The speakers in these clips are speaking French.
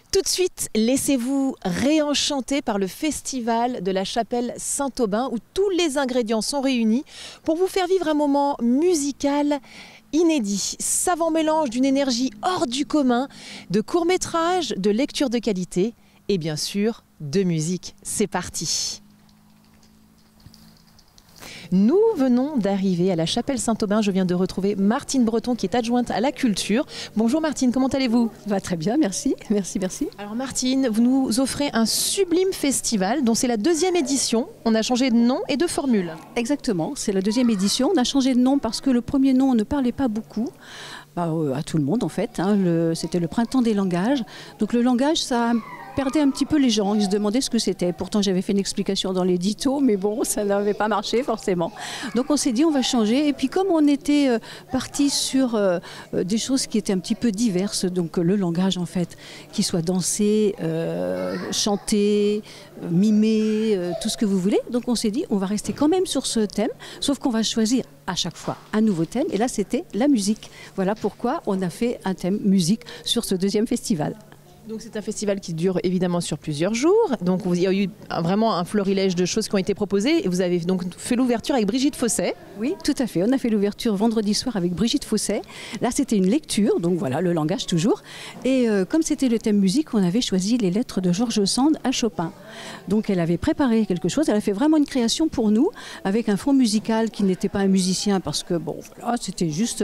Tout de suite, laissez-vous réenchanter par le festival de la chapelle Saint-Aubin où tous les ingrédients sont réunis pour vous faire vivre un moment musical inédit. Savant mélange d'une énergie hors du commun, de courts-métrages, de lectures de qualité et bien sûr de musique. C'est parti! Nous venons d'arriver à la chapelle Saint-Aubin. Je viens de retrouver Martine Breton qui est adjointe à la culture. Bonjour Martine, comment allez-vous? Va très bien, merci. Merci. Alors Martine, vous nous offrez un sublime festival dont c'est la 2e édition. On a changé de nom et de formule. Exactement, c'est la 2e édition. On a changé de nom parce que le premier nom, on ne parlait pas beaucoup. À tout le monde en fait. C'était le printemps des langages. Donc le langage, ça perdait un petit peu les gens. Ils se demandaient ce que c'était. Pourtant, j'avais fait une explication dans l'édito, mais bon, ça n'avait pas marché forcément. Donc on s'est dit, on va changer. Et puis comme on était parti sur des choses qui étaient un petit peu diverses, donc le langage en fait, qui soit dansé, chanté, mimé, tout ce que vous voulez. Donc on s'est dit, on va rester quand même sur ce thème, sauf qu'on va choisir à chaque fois un nouveau thème. Et là, c'était la musique. Voilà pourquoi on a fait un thème musique sur ce 2e festival. Donc c'est un festival qui dure évidemment sur plusieurs jours. Donc il y a eu vraiment un florilège de choses qui ont été proposées. Et vous avez donc fait l'ouverture avec Brigitte Fossey. Oui, tout à fait. On a fait l'ouverture vendredi soir avec Brigitte Fossey. Là, c'était une lecture, donc voilà, le langage toujours. Et comme c'était le thème musique, on avait choisi les lettres de George Sand à Chopin. Donc elle avait préparé quelque chose. Elle a fait vraiment une création pour nous, avec un fond musical qui n'était pas un musicien, parce que bon, voilà, c'était juste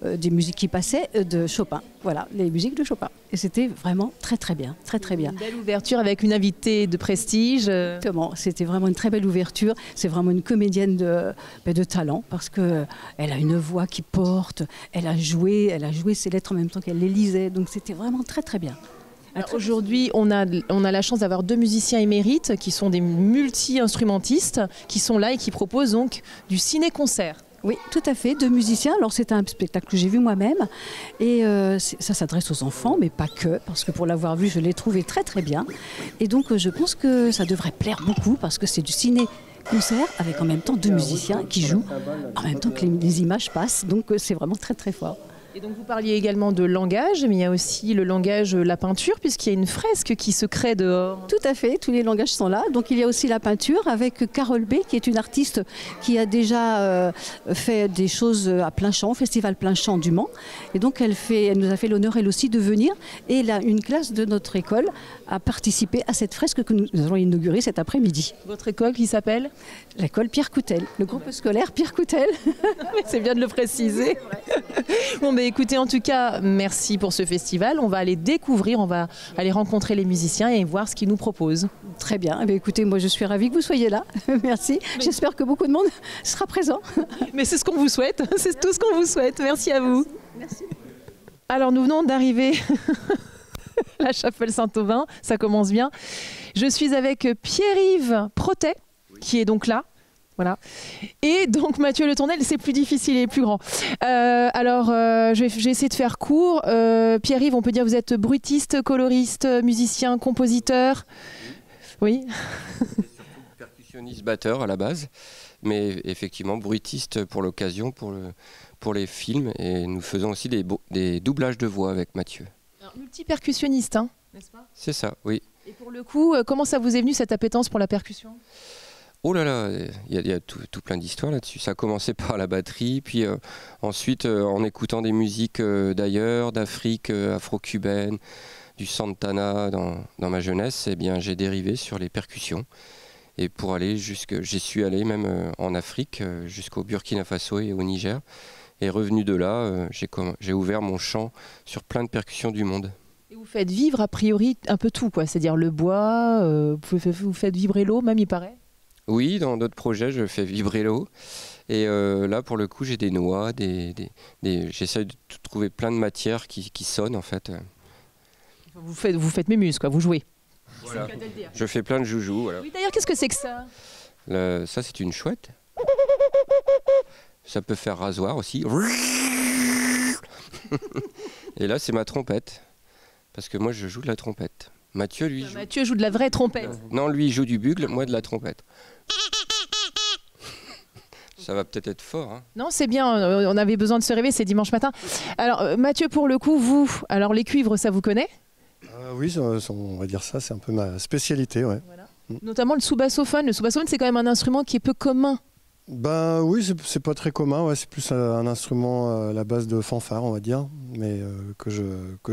des musiques qui passaient de Chopin. Voilà, les musiques de Chopin. Et c'était vraiment très bien, très bien. Une belle ouverture avec une invitée de prestige. Exactement, c'était vraiment une très belle ouverture. C'est vraiment une comédienne de talent parce qu'elle a une voix qui porte, elle a joué ses lettres en même temps qu'elle les lisait. Donc c'était vraiment très bien. Aujourd'hui, on a la chance d'avoir 2 musiciens émérites qui sont des multi-instrumentistes qui sont là et qui proposent donc du ciné-concert. Oui, tout à fait, 2 musiciens. Alors c'est un spectacle que j'ai vu moi-même et ça s'adresse aux enfants, mais pas que, parce que pour l'avoir vu, je l'ai trouvé très bien. Et donc je pense que ça devrait plaire beaucoup parce que c'est du ciné-concert avec en même temps 2 musiciens qui jouent en même temps que les images passent. Donc c'est vraiment très fort. Et donc vous parliez également de langage, mais il y a aussi le langage, la peinture, puisqu'il y a une fresque qui se crée dehors. Tout à fait, tous les langages sont là. Donc il y a aussi la peinture avec Carole B, qui est une artiste qui a déjà fait des choses à plein champ, au Festival Plein Champ du Mans. Et donc elle nous a fait l'honneur elle aussi de venir. Et là, une classe de notre école a participé à cette fresque que nous allons inaugurer cet après-midi. Votre école qui s'appelle? L'école Pierre Coutel, le groupe scolaire Pierre Coutel. C'est bien de le préciser. Bon, écoutez, en tout cas, merci pour ce festival. On va aller découvrir, on va aller rencontrer les musiciens et voir ce qu'ils nous proposent. Très bien. Écoutez, moi je suis ravie que vous soyez là. Merci. J'espère que beaucoup de monde sera présent. Mais c'est ce qu'on vous souhaite. C'est tout ce qu'on vous souhaite. Merci à vous. Merci. Alors, nous venons d'arriver à la chapelle Saint-Aubin. Ça commence bien. Je suis avec Pierre-Yves Protet, qui est donc là. Voilà. Et donc Mathieu Le Tournel, c'est plus difficile et plus grand. J'ai essayé de faire court. Pierre-Yves, on peut dire que vous êtes bruitiste, coloriste, musicien, compositeur. Oui. Surtout percussionniste, batteur à la base, mais effectivement bruitiste pour l'occasion, pour les films. Et nous faisons aussi des doublages de voix avec Mathieu. Multi-percussionniste, hein, n'est-ce pas? C'est ça, oui. Et pour le coup, comment ça vous est venu cette appétence pour la percussion? Oh là là, il y a tout plein d'histoires là-dessus. Ça a commencé par la batterie, puis ensuite en écoutant des musiques d'ailleurs, d'Afrique, afro-cubaine, du Santana dans ma jeunesse, eh bien j'ai dérivé sur les percussions. Et pour aller j'y suis allé même en Afrique, jusqu'au Burkina Faso et au Niger. Et revenu de là, j'ai ouvert mon champ sur plein de percussions du monde. Et vous faites vivre a priori un peu tout, quoi. C'est-à-dire le bois, vous faites vibrer l'eau, même il paraît. Oui, dans d'autres projets, je fais vibrer l'eau. Et là, pour le coup, j'ai des noix, j'essaie de trouver plein de matières qui sonnent, en fait. Vous faites mémuse, quoi, vous jouez. Voilà. Je fais plein de joujoux. Voilà. Oui, d'ailleurs, qu'est-ce que c'est que ça? Ça, c'est une chouette. Ça peut faire rasoir aussi. Et là, c'est ma trompette. Parce que moi, je joue de la trompette. Mathieu joue de la vraie trompette. Non, lui, il joue du bugle, moi de la trompette. Ça va peut-être être fort. Hein. Non, c'est bien, on avait besoin de se réveiller, c'est dimanche matin. Alors, Mathieu, pour le coup, alors les cuivres, ça vous connaît? Oui, on va dire ça, c'est un peu ma spécialité, ouais. Voilà. Notamment le sous-bassophone. Le sous-bassophone, c'est quand même un instrument qui est peu commun. Ben oui, c'est pas très commun, ouais, c'est plus un instrument à la base de fanfare, on va dire, mais que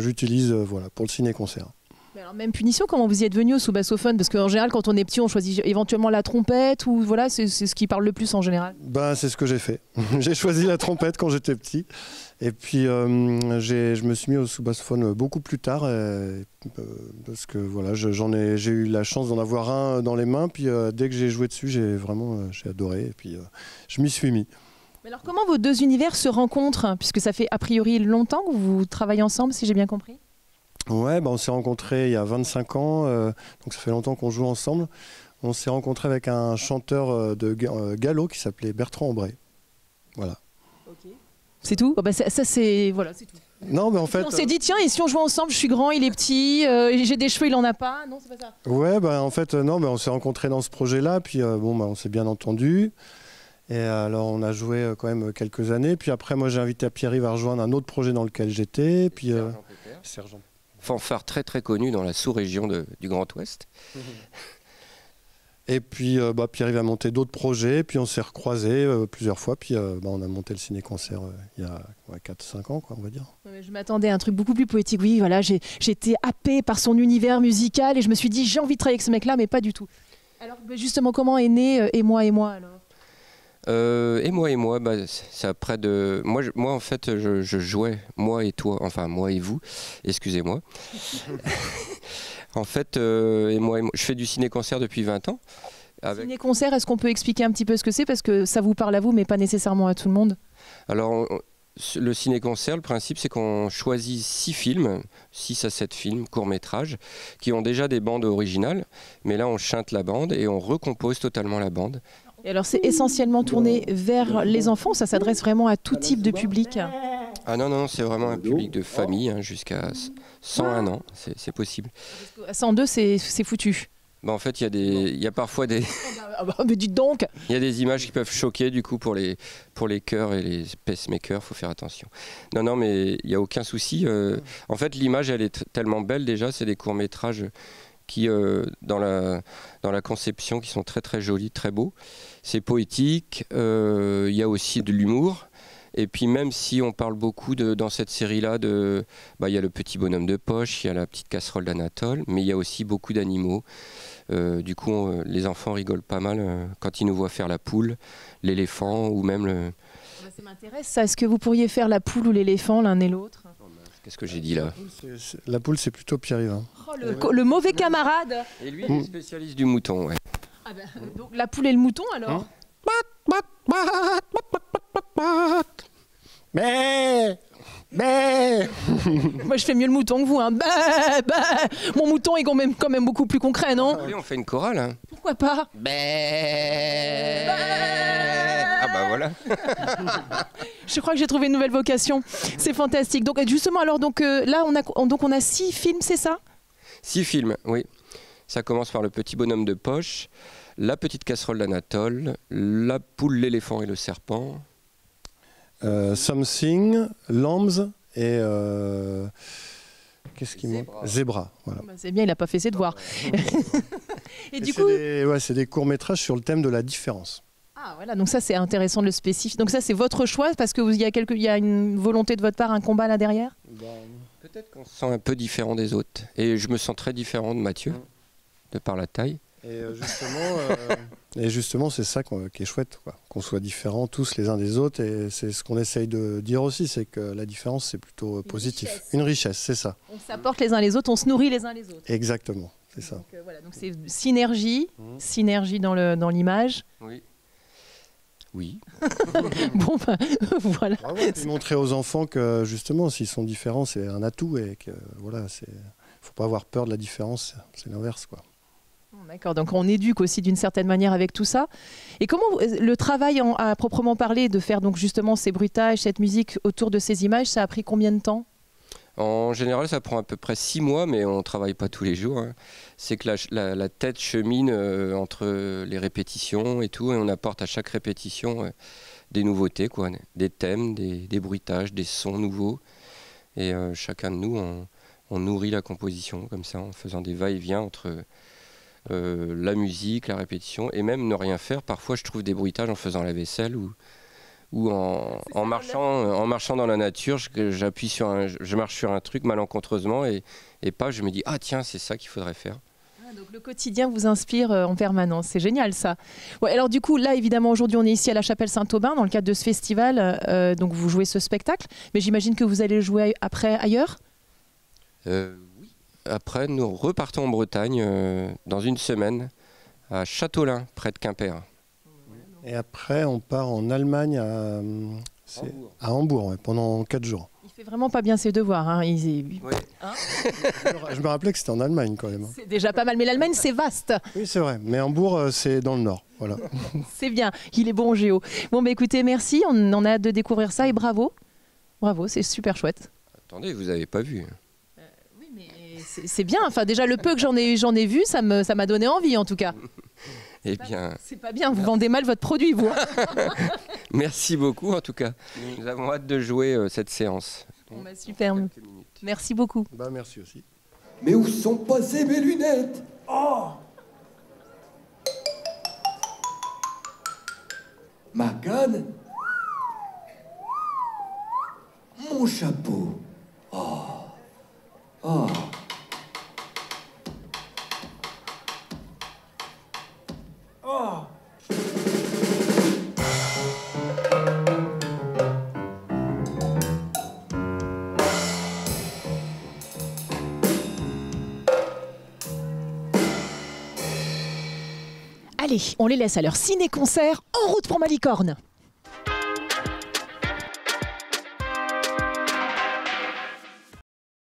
j'utilise voilà, pour le ciné-concert. Mais alors, même punition, comment vous y êtes venu au sous-bassophone? Parce qu'en général, quand on est petit, on choisit éventuellement la trompette, ou voilà, c'est ce qui parle le plus en général. Ben, c'est ce que j'ai fait. J'ai choisi la trompette quand j'étais petit. Et puis, je me suis mis au sous-bassophone beaucoup plus tard, parce que voilà, j'ai eu la chance d'en avoir un dans les mains. Puis dès que j'ai joué dessus, j'ai adoré. Et puis, je m'y suis mis. Mais alors, comment vos deux univers se rencontrent? Puisque ça fait a priori longtemps que vous travaillez ensemble, si j'ai bien compris. Ouais, on s'est rencontrés il y a 25 ans, donc ça fait longtemps qu'on joue ensemble. On s'est rencontrés avec un chanteur de gallo qui s'appelait Bertrand Aubray. Voilà. C'est tout? Ça c'est voilà, c'est tout. Non, mais en fait. On s'est dit tiens, et si on joue ensemble, je suis grand, il est petit, j'ai des cheveux, il en a pas. Non, c'est pas ça. Ouais, en fait, non, mais on s'est rencontrés dans ce projet-là, puis on s'est bien entendu. Et alors, on a joué quand même quelques années. Puis après, moi, j'ai invité Pierre-Yves à rejoindre un autre projet dans lequel j'étais. Puis Sergent. Fanfare très très connu dans la sous-région du Grand Ouest. Et puis Pierre-Yves a monté d'autres projets, puis on s'est recroisés plusieurs fois, puis on a monté le ciné-concert il y a 4-5 ans, quoi, on va dire. Ouais, je m'attendais à un truc beaucoup plus poétique. Oui, voilà, j'ai été happée par son univers musical et je me suis dit j'ai envie de travailler avec ce mec-là, mais pas du tout. Alors justement, comment est né Et moi alors? Et moi, c'est après de... Moi en fait, je jouais, moi et toi, enfin moi et vous, excusez-moi. En fait, et moi, je fais du ciné-concert depuis 20 ans. Ciné-concert, est-ce qu'on peut expliquer un petit peu ce que c'est? Parce que ça vous parle à vous, mais pas nécessairement à tout le monde. Alors, le ciné-concert, le principe, c'est qu'on choisit 6 films, 6 à 7 films, courts-métrages, qui ont déjà des bandes originales. Mais là, on chante la bande et on recompose totalement la bande. Et alors, c'est essentiellement tourné vers les enfants, ça s'adresse vraiment à tout type de public? Ah non, c'est vraiment un public de famille, jusqu'à 101 ans, c'est possible. À 102, c'est foutu. En fait, il y a parfois des... mais dites donc! Il y a des images qui peuvent choquer, du coup, pour les chœurs et les pacemakers, il faut faire attention. Non, mais il n'y a aucun souci. En fait, l'image, elle est tellement belle déjà, c'est des courts-métrages qui, dans la conception, qui sont très très jolis, très beaux. C'est poétique, il y a aussi de l'humour. Et puis même si on parle beaucoup dans cette série-là, il y a le petit bonhomme de poche, il y a la petite casserole d'Anatole, mais il y a aussi beaucoup d'animaux. Du coup, les enfants rigolent pas mal quand ils nous voient faire la poule, l'éléphant ou même le... Ça m'intéresse, ça. Est-ce que vous pourriez faire la poule ou l'éléphant l'un et l'autre? Qu'est-ce que j'ai dit là? La poule, c'est plutôt Pierre-Yves. Hein. Oh, le mauvais camarade! Et lui, il est spécialiste du mouton, ouais. Ah donc la poule et le mouton alors? Mais Moi je fais mieux le mouton que vous, hein. Mon mouton est quand même beaucoup plus concret, non? On fait une chorale, hein. Pourquoi pas? Ah bah voilà. Je crois que j'ai trouvé une nouvelle vocation. C'est fantastique. Donc justement, alors là on a 6 films, c'est ça? 6 films, oui. Ça commence par le petit bonhomme de poche, la petite casserole d'Anatole, la poule, l'éléphant et le serpent. Something, Lambs et qu'est-ce qui manque? Zebra. Voilà. C'est bien, il n'a pas fait ses devoirs. Et du coup, c'est des courts-métrages sur le thème de la différence. Ah voilà, donc ça c'est intéressant de le spécifier. Donc ça c'est votre choix parce que il y a une volonté de votre part, un combat là derrière? Peut-être qu'on se sent un peu différent des autres. Et je me sens très différent de Mathieu, de par la taille. Et justement, c'est ça qui est chouette, quoi. Qu'on soit différents tous les uns des autres. Et c'est ce qu'on essaye de dire aussi, c'est que la différence, c'est plutôt positif. Une richesse, c'est ça. On s'apporte les uns les autres, on se nourrit les uns les autres. Exactement, c'est ça. Donc, voilà, donc c'est synergie, synergie dans l'image. Oui. Oui. Bon, voilà. Ah ouais, et montrer aux enfants que justement, s'ils sont différents, c'est un atout et que voilà, faut pas avoir peur de la différence, c'est l'inverse, quoi. D'accord, donc on éduque aussi d'une certaine manière avec tout ça. Et comment le travail à proprement parler, de faire donc justement ces bruitages, cette musique autour de ces images, ça a pris combien de temps? En général, ça prend à peu près 6 mois, mais on ne travaille pas tous les jours, hein. C'est que la tête chemine entre les répétitions et tout, et on apporte à chaque répétition des nouveautés, quoi, des thèmes, des bruitages, des sons nouveaux. Et chacun de nous, on nourrit la composition comme ça, en faisant des va-et-vient entre la musique, la répétition, et même ne rien faire. Parfois, je trouve des bruitages en faisant la vaisselle ou en marchant dans la nature, je marche sur un truc malencontreusement et pas, je me dis, ah tiens, c'est ça qu'il faudrait faire. Donc le quotidien vous inspire en permanence, c'est génial ça. Ouais, alors du coup, là évidemment aujourd'hui on est ici à la Chapelle Saint-Aubin dans le cadre de ce festival, donc vous jouez ce spectacle, mais j'imagine que vous allez jouer après ailleurs? Oui. Après, nous repartons en Bretagne dans une semaine à Châteaulin, près de Quimper. Et après, on part en Allemagne à Hambourg ouais, pendant 4 jours. Il fait vraiment pas bien ses devoirs. Hein. Ouais. Hein Je me rappelais que c'était en Allemagne quand même. c'est déjà pas mal, mais l'Allemagne c'est vaste. Oui, c'est vrai, mais Hambourg, c'est dans le nord. Voilà. C'est bien, il est bon en géo. Bon, bah écoutez, merci, on a hâte de découvrir ça et bravo. Bravo, c'est super chouette. Attendez, vous n'avez pas vu. Oui, mais c'est bien. Enfin, déjà, le peu que j'en ai vu, ça m'a donné envie en tout cas. Eh bien, C'est pas bien, vous vendez mal votre produit, vous. merci beaucoup en tout cas. Nous avons hâte de jouer cette séance. Bon, bah, super. Merci beaucoup. Bah, merci aussi. Mais où sont passées mes lunettes? Oh! Ma canne? Mon chapeau? Oh! Oh! Oh! Allez, on les laisse à leur ciné-concert en route pour Malicorne.